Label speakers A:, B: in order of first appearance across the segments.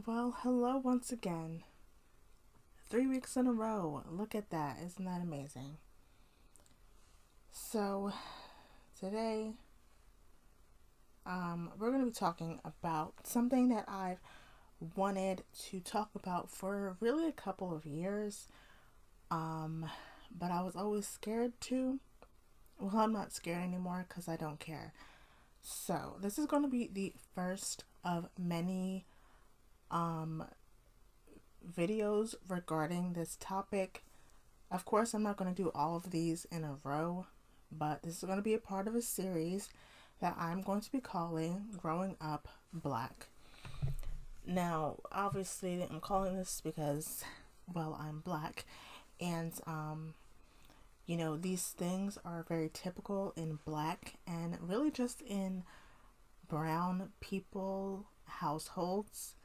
A: Well, hello once again. 3 weeks in a row. Look at that. Isn't that amazing? So, today, we're going to be talking about something that I've wanted to talk about for really a couple of years. Um, but I was always scared to. Well, I'm not scared anymore because I don't care. So, this is going to be the first of many um, videos regarding this topic. Of course, I'm not going to do all of these in a row, but this is going to be a part of a series that I'm going to be calling Growing Up Black. Now, obviously, I'm calling this because, well, I'm black, and, these things are very typical in black and really just in brown people households.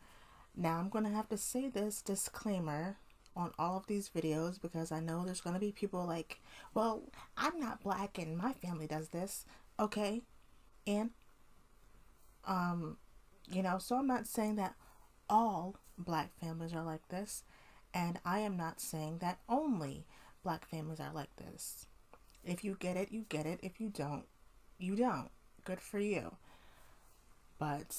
A: Now, I'm going to have to say this disclaimer on all of these videos because I know there's going to be people like, well, I'm not black and my family does this. Okay. And, um, so I'm not saying that all black families are like this. And I am not saying that only black families are like this. If you get it, you get it. If you don't, you don't. Good for you. But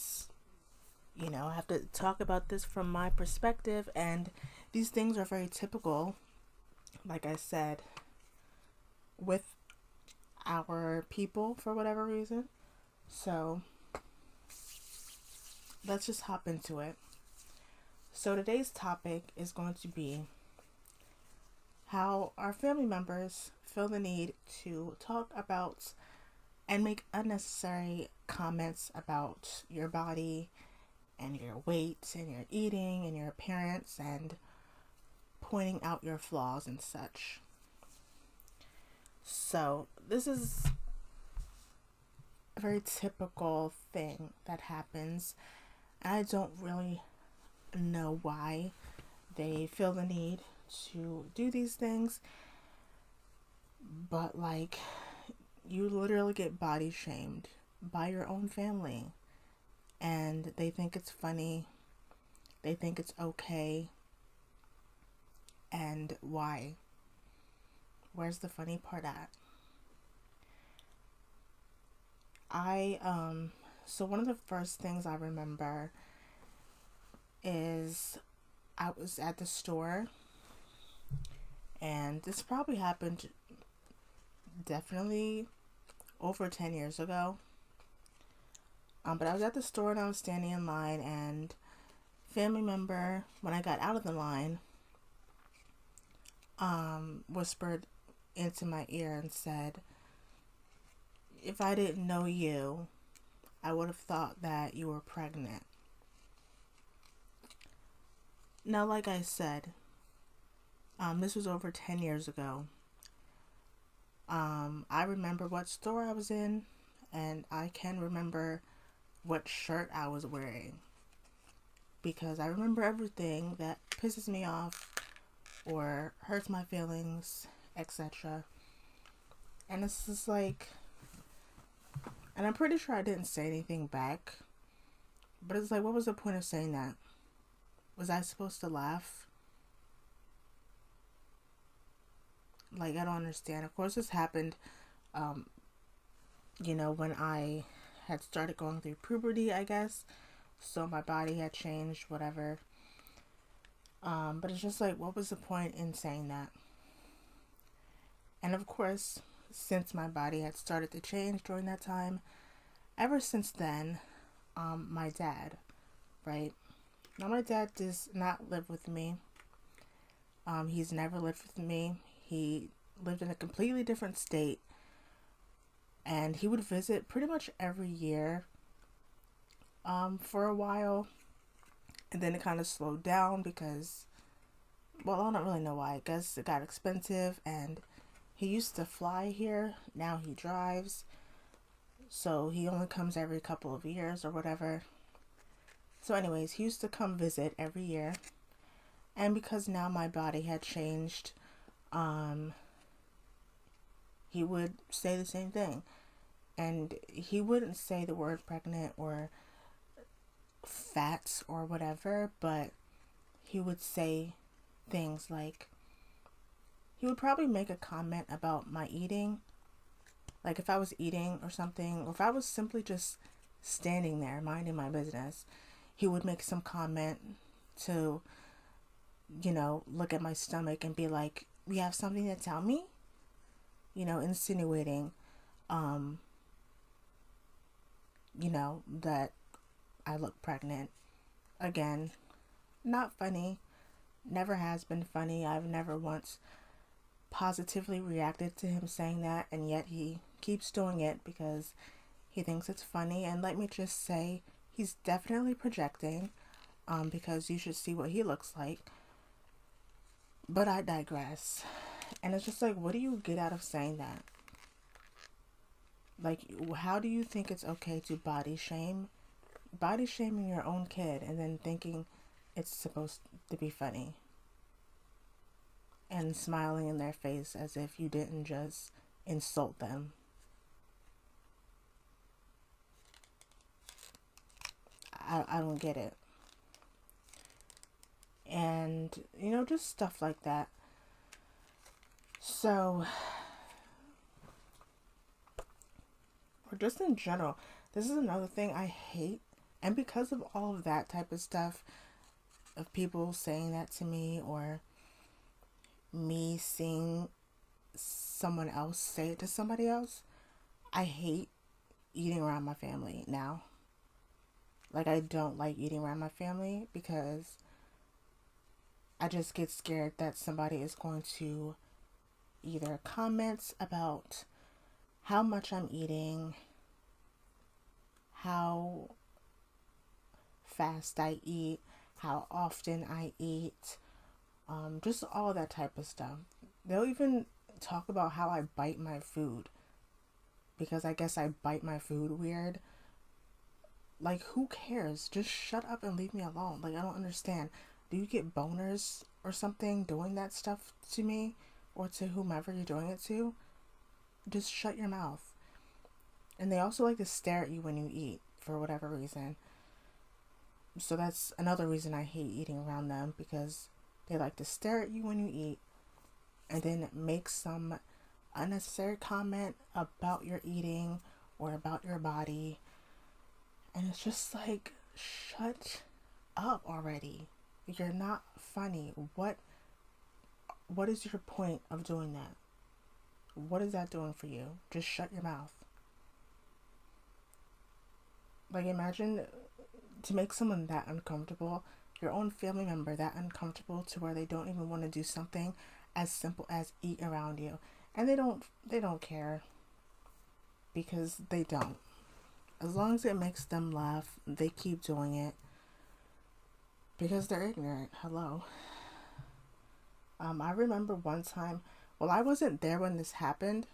A: I have to talk about this from my perspective, and these things are very typical, like I said, with our people for whatever reason. So let's just hop into it. So today's topic is going to be how our family members feel the need to talk about and make unnecessary comments about your body and your weight and your eating and your appearance and pointing out your flaws and such. So, this is a very typical thing that happens. I don't really know why they feel the need to do these things, but you literally get body shamed by your own family, and they think it's funny, they think it's okay, and why? Where's the funny part at? So one of the first things I remember is I was at the store, and this probably happened definitely over 10 years ago. But I was at the store and I was standing in line, and family member, when I got out of the line, whispered into my ear and said, if I didn't know you, I would have thought that you were pregnant. Now, like I said, this was over 10 years ago. I remember what store I was in, and I can remember what shirt I was wearing, because I remember everything that pisses me off or hurts my feelings, etc. And it's just and I'm pretty sure I didn't say anything back, but it's like, what was the point of saying that? Was I supposed to laugh? I don't understand. Of course, this happened, when I had started going through puberty, I guess. So my body had changed, whatever. But it's just what was the point in saying that? And of course, since my body had started to change during that time, ever since then, my dad, right? Now, my dad does not live with me. He's never lived with me. He lived in a completely different state, and he would visit pretty much every year for a while, and then it kind of slowed down because, well, I don't really know why. I guess it got expensive, and he used to fly here. Now he drives, so he only comes every couple of years or whatever. So anyways, he used to come visit every year, and because now my body had changed, he would say the same thing. And he wouldn't say the word pregnant or fats or whatever, but he would say things like, he would probably make a comment about my eating, like if I was eating or something, or if I was simply just standing there minding my business, he would make some comment to, look at my stomach and be like, "You have something to tell me?" Insinuating, um, that I look pregnant. Again, not funny. Never has been funny. I've never once positively reacted to him saying that, and yet he keeps doing it because he thinks it's funny. And let me just say, he's definitely projecting, because you should see what he looks like. But I digress. And it's just like, what do you get out of saying that? Like, how do you think it's okay to body shame? Body shaming your own kid and then thinking it's supposed to be funny. And smiling in their face as if you didn't just insult them. I don't get it. And, just stuff like that. So, or just in general, this is another thing I hate. And because of all of that type of stuff, of people saying that to me, or me seeing someone else say it to somebody else, I hate eating around my family now. Like, I don't like eating around my family because I just get scared that somebody is going to either comment about how much I'm eating, how fast I eat, how often I eat, just all that type of stuff. They'll even talk about how I bite my food because I guess I bite my food weird. Like, who cares? Just shut up and leave me alone. Like, I don't understand. Do you get boners or something doing that stuff to me or to whomever you're doing it to? Just shut your mouth. And they also like to stare at you when you eat for whatever reason. So that's another reason I hate eating around them, because they like to stare at you when you eat and then make some unnecessary comment about your eating or about your body. And it's just like, shut up already. You're not funny. What is your point of doing that? What is that doing for you? Just shut your mouth. Like, imagine to make someone that uncomfortable, your own family member that uncomfortable to where they don't even want to do something as simple as eat around you. And they don't care, because they don't. As long as it makes them laugh, they keep doing it because they're ignorant. Hello. I remember one time, well, I wasn't there when this happened,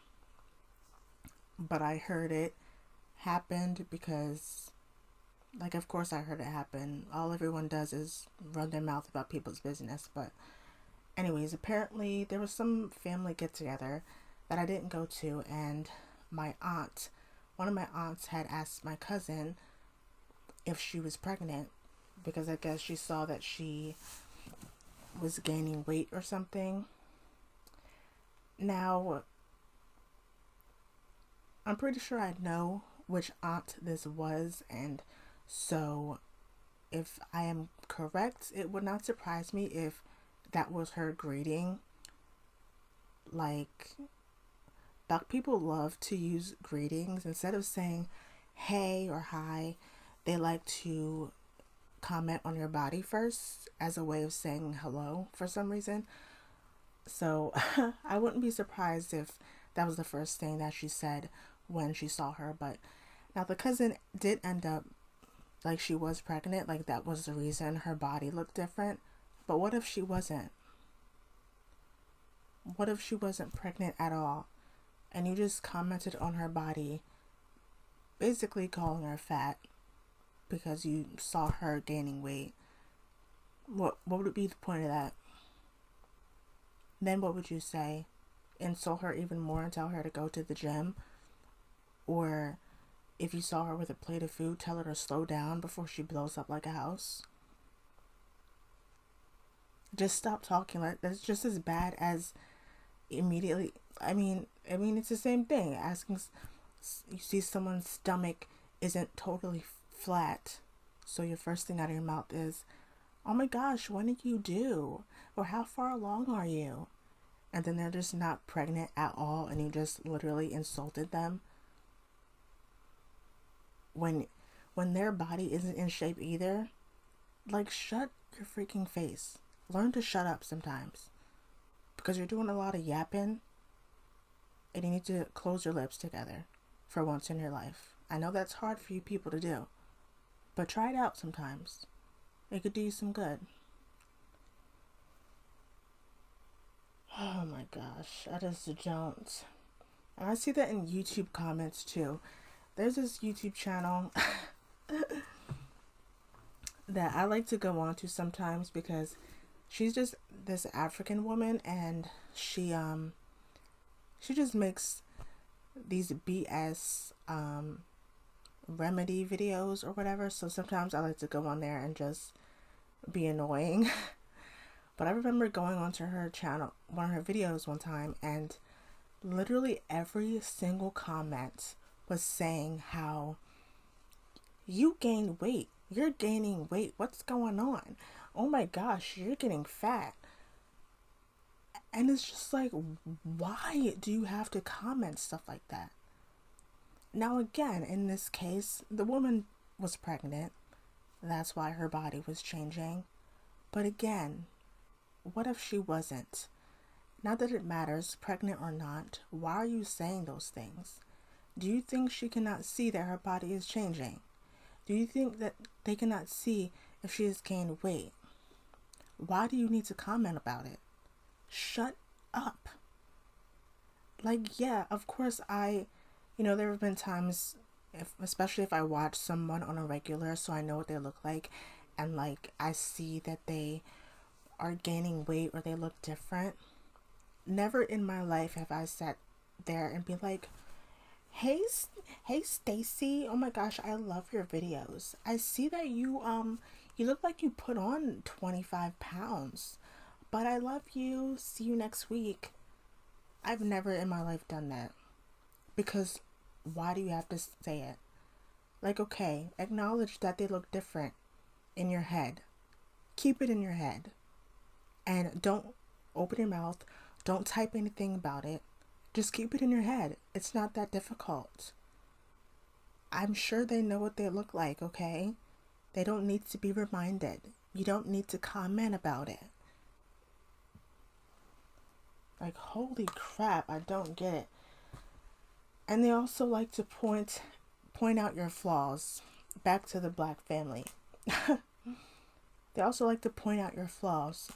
A: but I heard it happened because, like, of course I heard it happen. All everyone does is run their mouth about people's business. But anyways, apparently there was some family get together that I didn't go to, and one of my aunts had asked my cousin if she was pregnant, because I guess she saw that she was gaining weight or something. Now, I'm pretty sure I know which aunt this was, and so if I am correct, it would not surprise me if that was her greeting. Like, Black people love to use greetings. Instead of saying hey or hi, they like to comment on your body first as a way of saying hello for some reason. So I wouldn't be surprised if that was the first thing that she said when she saw her. But now the cousin did end up, like, she was pregnant. Like, that was the reason her body looked different. But what if she wasn't? What if she wasn't pregnant at all? And you just commented on her body, basically calling her fat because you saw her gaining weight. What would be the point of that? Then what would you say? Insult her even more and tell her to go to the gym? Or if you saw her with a plate of food, tell her to slow down before she blows up like a house. Just stop talking. Like, that's just as bad as immediately. I mean, it's the same thing. Asking, you see someone's stomach isn't totally flat, so your first thing out of your mouth is, "Oh my gosh, when did you do?" Or "How far along are you?" And then they're just not pregnant at all, and you just literally insulted them when their body isn't in shape either. Like, shut your freaking face. Learn to shut up sometimes, because you're doing a lot of yapping, and you need to close your lips together for once in your life. I know that's hard for you people to do, but try it out sometimes. It could do you some good. Oh my gosh, I just don't. And I see that in YouTube comments too. There's this YouTube channel that I like to go on to sometimes, because she's just this African woman, and she just makes these BS remedy videos or whatever. So sometimes I like to go on there and just be annoying. But I remember going onto her channel, one of her videos one time, and literally every single comment was saying how you gained weight. You're gaining weight. What's going on? Oh my gosh, you're getting fat. And it's just like, why do you have to comment stuff like that? Now, again, in this case, the woman was pregnant. That's why her body was changing. But again, what if she wasn't? Not that it matters, pregnant or not. Why are you saying those things? Do you think she cannot see that her body is changing? Do you think that they cannot see if she has gained weight? Why do you need to comment about it? Shut up. Like, yeah, of course there have been times, especially if I watch someone on a regular, so I know what they look like, and like I see that they are gaining weight or they look different. Never in my life have I sat there and be like, hey Stacy, oh my gosh, I love your videos. I see that you look like you put on 25 pounds, but I love you. See you next week. I've never in my life done that, because why do you have to say it? Like, okay, acknowledge that they look different in your head. Keep it in your head. And don't open your mouth. Don't type anything about it. Just keep it in your head. It's not that difficult. I'm sure they know what they look like, okay? They don't need to be reminded. You don't need to comment about it. Like, holy crap, I don't get it. And they also like to point out your flaws. Back to the black family. They also like to point out your flaws.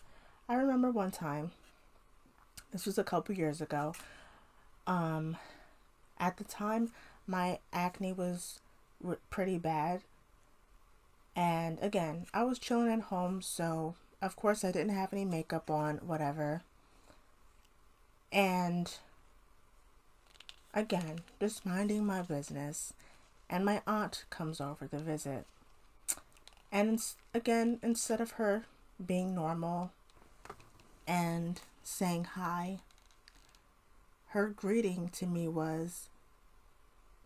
A: I remember one time, this was a couple years ago, at the time my acne was pretty bad, and again, I was chilling at home, so of course I didn't have any makeup on, whatever, and again, just minding my business, and my aunt comes over to visit, and again, instead of her being normal and saying hi, her greeting to me was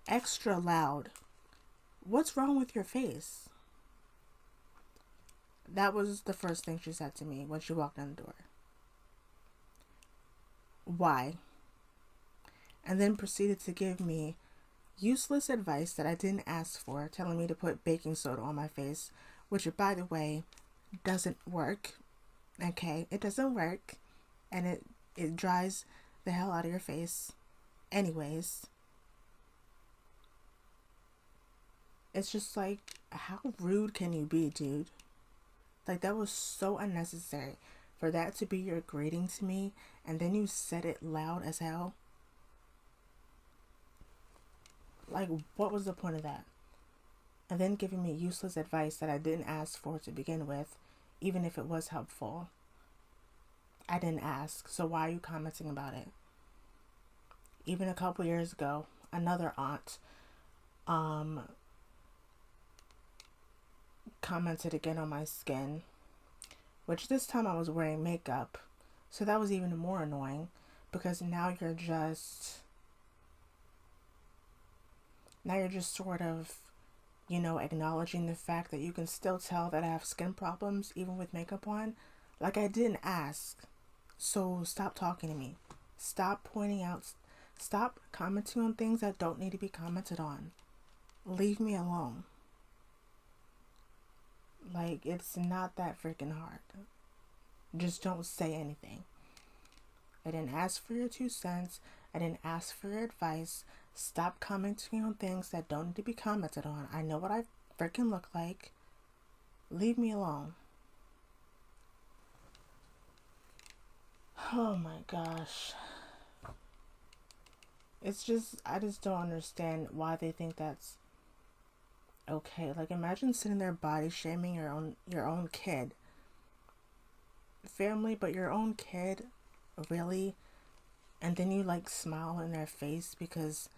A: extra loud. "What's wrong with your face?" That was the first thing she said to me when she walked in the door. Why? And then proceeded to give me useless advice that I didn't ask for, telling me to put baking soda on my face, which, by the way, doesn't work. Okay, it doesn't work, and it dries the hell out of your face. Anyways, it's just like, how rude can you be, dude? Like, that was so unnecessary for that to be your greeting to me, and then you said it loud as hell. Like, what was the point of that? And then giving me useless advice that I didn't ask for to begin with, even if it was helpful. I didn't ask, so why are you commenting about it? Even a couple years ago, another aunt um, commented again on my skin, which this time I was wearing makeup. So that was even more annoying because now you're just sort of, acknowledging the fact that you can still tell that I have skin problems even with makeup on. Like, I didn't ask. So stop talking to me. Stop pointing out, stop commenting on things that don't need to be commented on. Leave me alone. Like, it's not that freaking hard. Just don't say anything. I didn't ask for your 2 cents. I didn't ask for your advice. Stop commenting on things that don't need to be commented on. I know what I freaking look like. Leave me alone. Oh my gosh. I just don't understand why they think that's okay. Like, imagine sitting there body shaming your own kid. Family, but your own kid, really? And then you like smile in their face because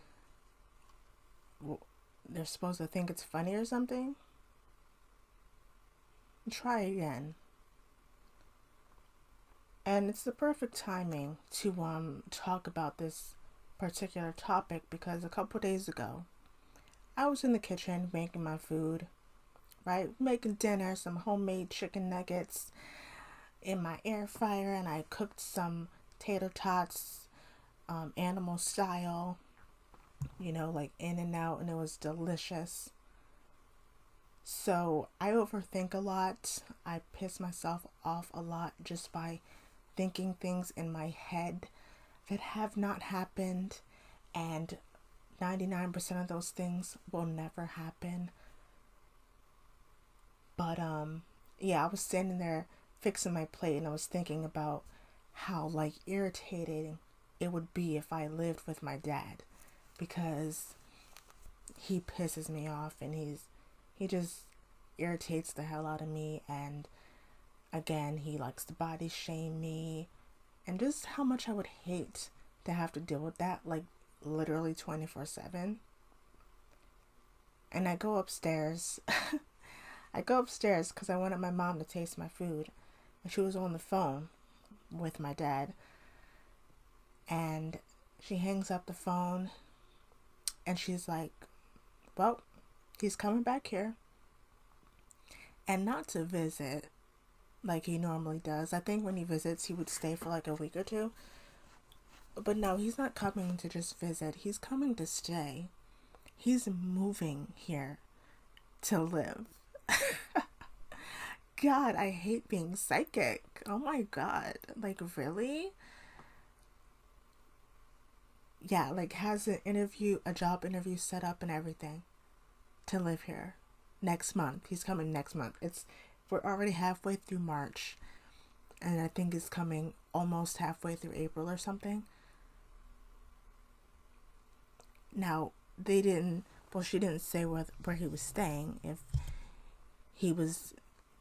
A: they're supposed to think it's funny or something? Try again. And it's the perfect timing to talk about this particular topic because a couple days ago I was in the kitchen making my food, right? Making dinner, some homemade chicken nuggets in my air fryer, and I cooked some tater tots, animal style, like in and out, and it was delicious. So I overthink a lot. I piss myself off a lot just by thinking things in my head that have not happened, and 99% of those things will never happen. But yeah, I was standing there fixing my plate and I was thinking about how like irritating it would be if I lived with my dad, because he pisses me off and he just irritates the hell out of me, and again, he likes to body shame me, and just how much I would hate to have to deal with that, like literally 24/7. And I go upstairs. I go upstairs because I wanted my mom to taste my food, and she was on the phone with my dad, and she hangs up the phone and she's like, well, he's coming back here, and not to visit like he normally does. I think when he visits, he would stay for like a week or two. But no, he's not coming to just visit. He's coming to stay. He's moving here to live. God, I hate being psychic. Oh my God. Like, really? Yeah, like, has a job interview set up and everything to live here next month. He's coming next month. We're already halfway through March, and I think it's coming almost halfway through April or something. Now, she didn't say where he was staying, if he was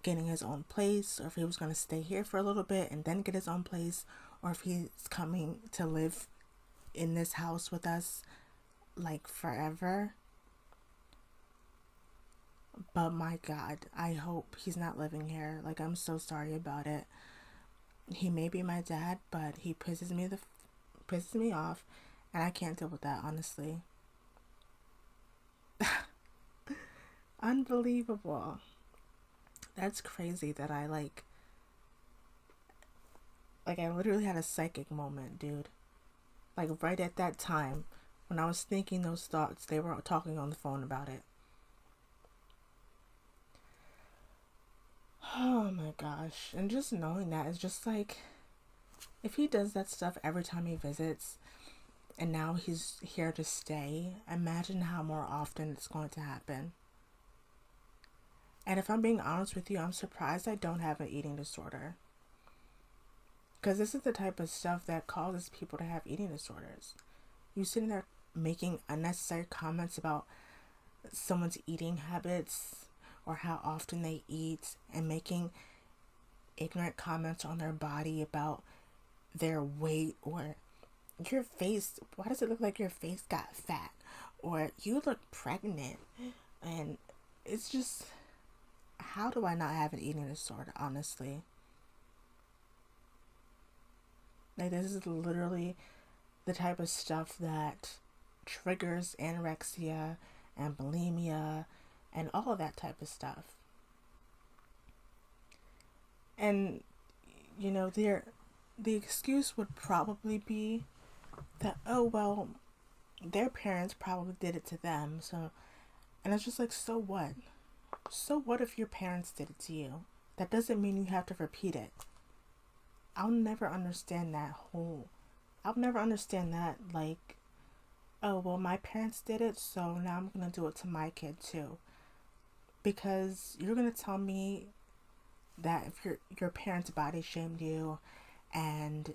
A: getting his own place, or if he was going to stay here for a little bit and then get his own place, or if he's coming to live in this house with us like forever. But my God, I hope he's not living here. Like, I'm so sorry about it. He may be my dad, but he pisses me off, and I can't deal with that, honestly. Unbelievable. That's crazy that I literally had a psychic moment, dude. Like, right at that time when I was thinking those thoughts, they were talking on the phone about it. Oh my gosh. And just knowing that is just like, if he does that stuff every time he visits and now he's here to stay, imagine how more often it's going to happen. And if I'm being honest with you, I'm surprised I don't have an eating disorder. Because this is the type of stuff that causes people to have eating disorders. You sitting there making unnecessary comments about someone's eating habits or how often they eat, and making ignorant comments on their body about their weight or your face. Why does it look like your face got fat? or you look pregnant. And it's just, how do I not have an eating disorder, honestly? Like, this is literally the type of stuff that triggers anorexia and bulimia and all of that type of stuff. And, the excuse would probably be that, oh, well, their parents probably did it to them. So, and it's just like, so what? So what if your parents did it to you? That doesn't mean you have to repeat it. I'll never understand that I'll never understand that, like, oh, well, my parents did it, so now I'm going to do it to my kid too. Because you're going to tell me that if your parents body shamed you and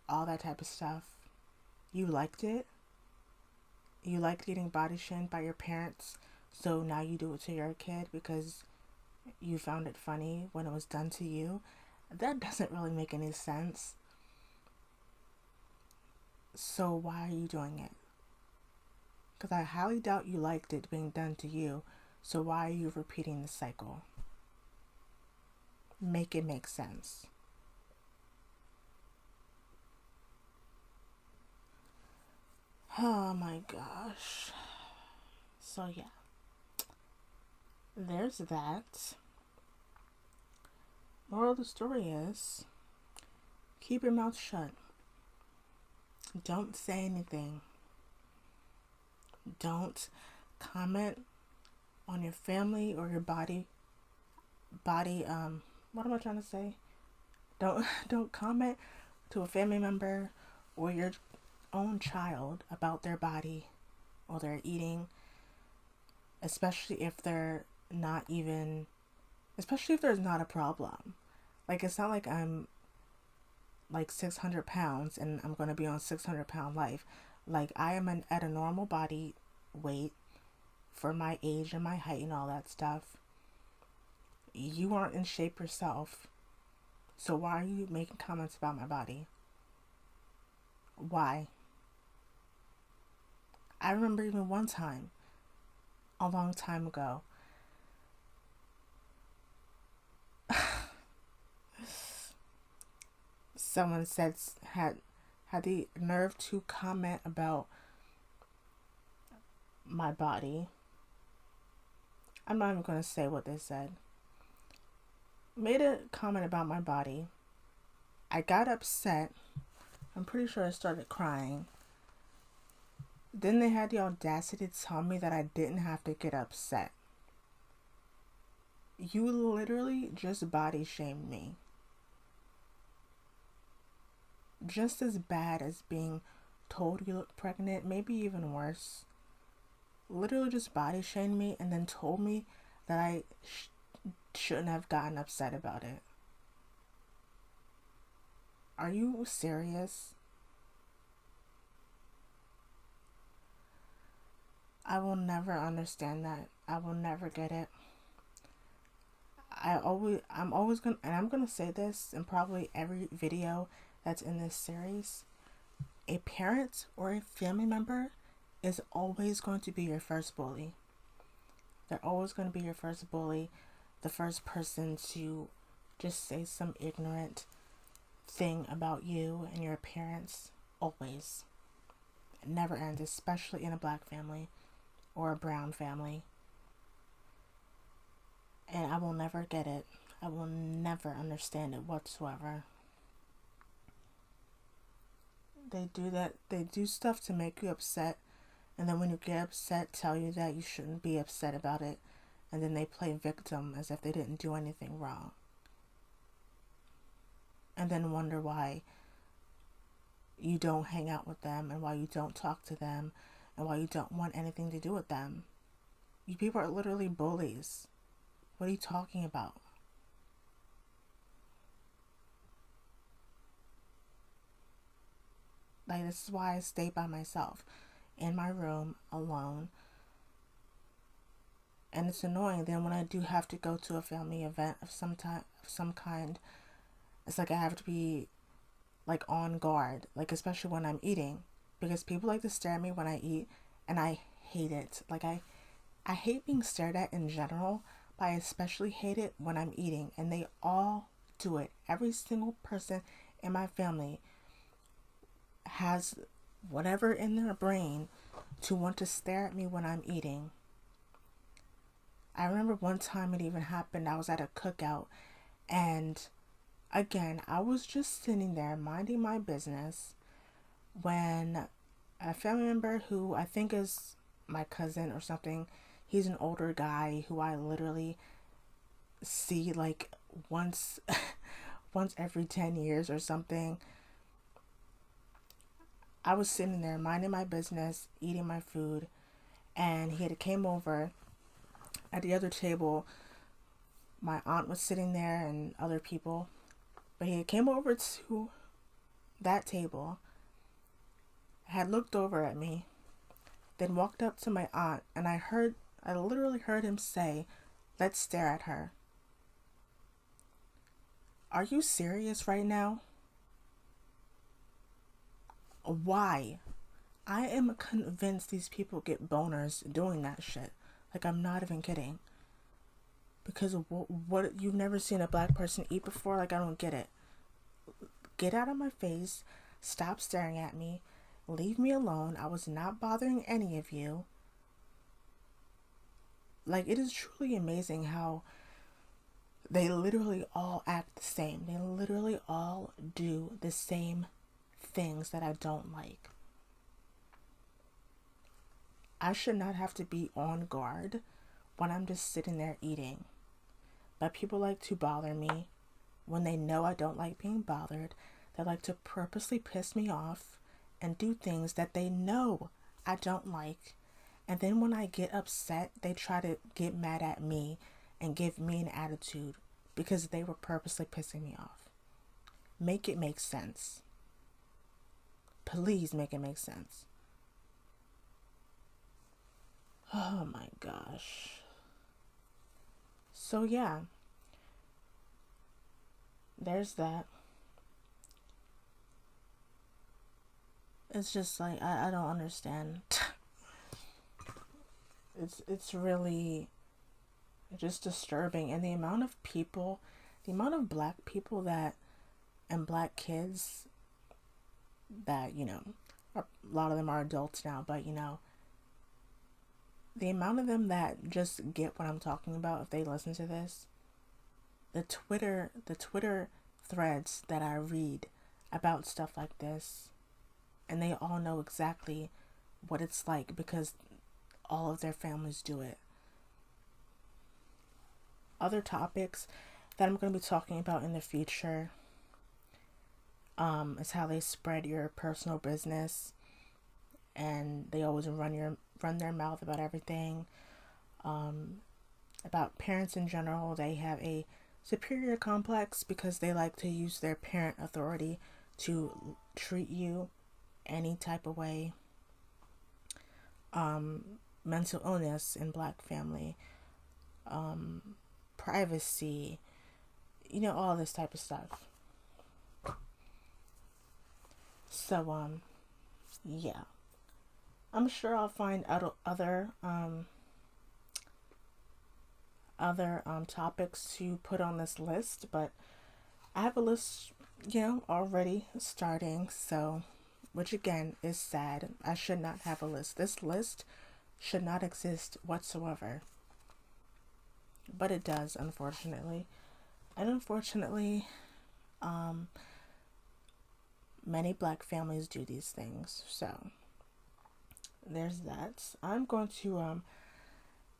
A: all that type of stuff, you liked it? You liked getting body shamed by your parents, so now you do it to your kid because you found it funny when it was done to you? That doesn't really make any sense. So why are you doing it? Because I highly doubt you liked it being done to you, so why are you repeating the cycle? Make it make sense. Oh my gosh. So yeah, there's that. Moral of the story is, keep your mouth shut. Don't say anything. Don't comment on your family or your body, what am I trying to say? Don't comment to a family member or your own child about their body or their eating, especially if they're not even, especially if there's not a problem. Like, it's not like I'm like 600 pounds and I'm going to be on 600-pound life. Like, I am at a normal body weight for my age and my height and all that stuff. You aren't in shape yourself. So why are you making comments about my body? Why? I remember even one time, a long time ago, someone had the nerve to comment about my body. I'm not even going to say what they said. Made a comment about my body. I got upset. I'm pretty sure I started crying. Then they had the audacity to tell me that I didn't have to get upset. You literally just body shamed me. Just as bad as being told you look pregnant, maybe even worse. Literally just body shamed me and then told me that I shouldn't have gotten upset about it. Are you serious? I will never understand that. I will never get it. I'm always gonna, and I'm gonna say this in probably every video that's in this series. A parent or a family member is always going to be your first bully. They're always going to be your first bully, the first person to just say some ignorant thing about you and your appearance. Always. It never ends, especially in a black family or a brown family. And I will never get it. I will never understand it whatsoever. They do that. They do stuff to make you upset. And then when you get upset, tell you that you shouldn't be upset about it. And then they play victim as if they didn't do anything wrong. And then wonder why you don't hang out with them and why you don't talk to them and why you don't want anything to do with them. You people are literally bullies. What are you talking about? Like, this is why I stay by myself in my room alone. And it's annoying. Then when I do have to go to a family event of some kind, it's like I have to be like on guard, like especially when I'm eating, because people like to stare at me when I eat, and I hate it. Like, I hate being stared at in general, but I especially hate it when I'm eating. And they all do it. Every single person in my family has whatever in their brain to want to stare at me when I'm eating. I remember one time it even happened. I was at a cookout, and again, I was just sitting there minding my business when a family member who I think is my cousin or something, he's an older guy who I literally see like once once every 10 years or something. I was sitting there minding my business, eating my food, and he had came over at the other table. My aunt was sitting there and other people, but he came over to that table, had looked over at me, then walked up to my aunt, and I literally heard him say, "Let's stare at her." Are you serious right now? Why? I am convinced these people get boners doing that shit. Like, I'm not even kidding. Because what you've never seen a black person eat before? Like, I don't get it. Get out of my face. Stop staring at me. Leave me alone. I was not bothering any of you. Like, it is truly amazing how they literally all act the same. They literally all do the same things that I don't like. I should not have to be on guard when I'm just sitting there eating. But people like to bother me when they know I don't like being bothered. They like to purposely piss me off and do things that they know I don't like. And then when I get upset, they try to get mad at me and give me an attitude because they were purposely pissing me off. Make it make sense. Please make it make sense. Oh my gosh. So yeah, there's that. It's just like I don't understand. It's really just disturbing, and the amount of people, the amount of black people that and black kids that, you know, a lot of them are adults now, but you know, the amount of them that just get what I'm talking about if they listen to this. The Twitter threads that I read about stuff like this, and they all know exactly what it's like because all of their families do it. Other topics that I'm going to be talking about in the future is how they spread your personal business, and they always run their mouth about everything. About parents in general, they have a superior complex because they like to use their parent authority to treat you any type of way. Mental illness in black family, privacy, you know, all this type of stuff. So, yeah. I'm sure I'll find other topics to put on this list, but I have a list, you know, already starting, so, which again is sad. I should not have a list. This list should not exist whatsoever. But it does, unfortunately. And unfortunately, many black families do these things. So there's that. I'm going to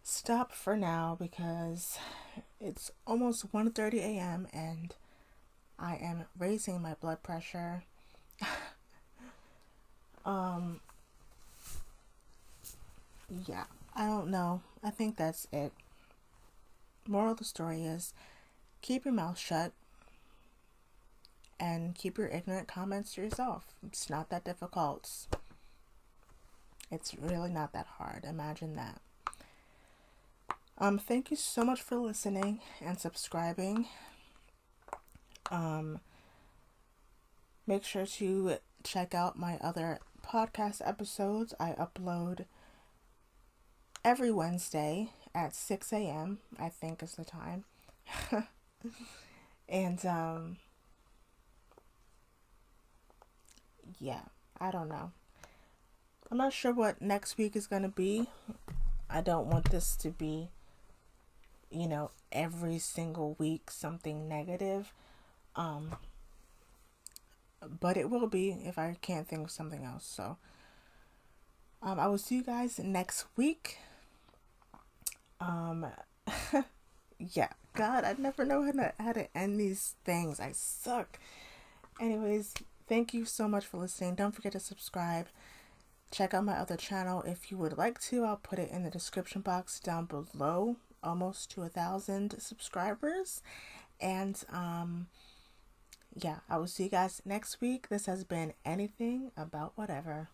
A: stop for now because it's almost 1:30 a.m. and I am raising my blood pressure. Yeah, I don't know. I think that's it. Moral of the story is keep your mouth shut and keep your ignorant comments to yourself. It's not that difficult. It's really not that hard. Imagine that. Thank you so much for listening and subscribing. Make sure to check out my other podcast episodes. I upload every Wednesday at 6 a.m., I think is the time. And yeah, I don't know. I'm not sure what next week is going to be. I don't want this to be, every single week something negative. But it will be if I can't think of something else. So I will see you guys next week. Um, yeah, God, I never know how to end these things. I suck. Anyways, thank you so much for listening. Don't forget to subscribe. Check out my other channel if you would like to. I'll put it in the description box down below. Almost to 1,000 subscribers. And yeah, I will see you guys next week. This has been Anything About Whatever.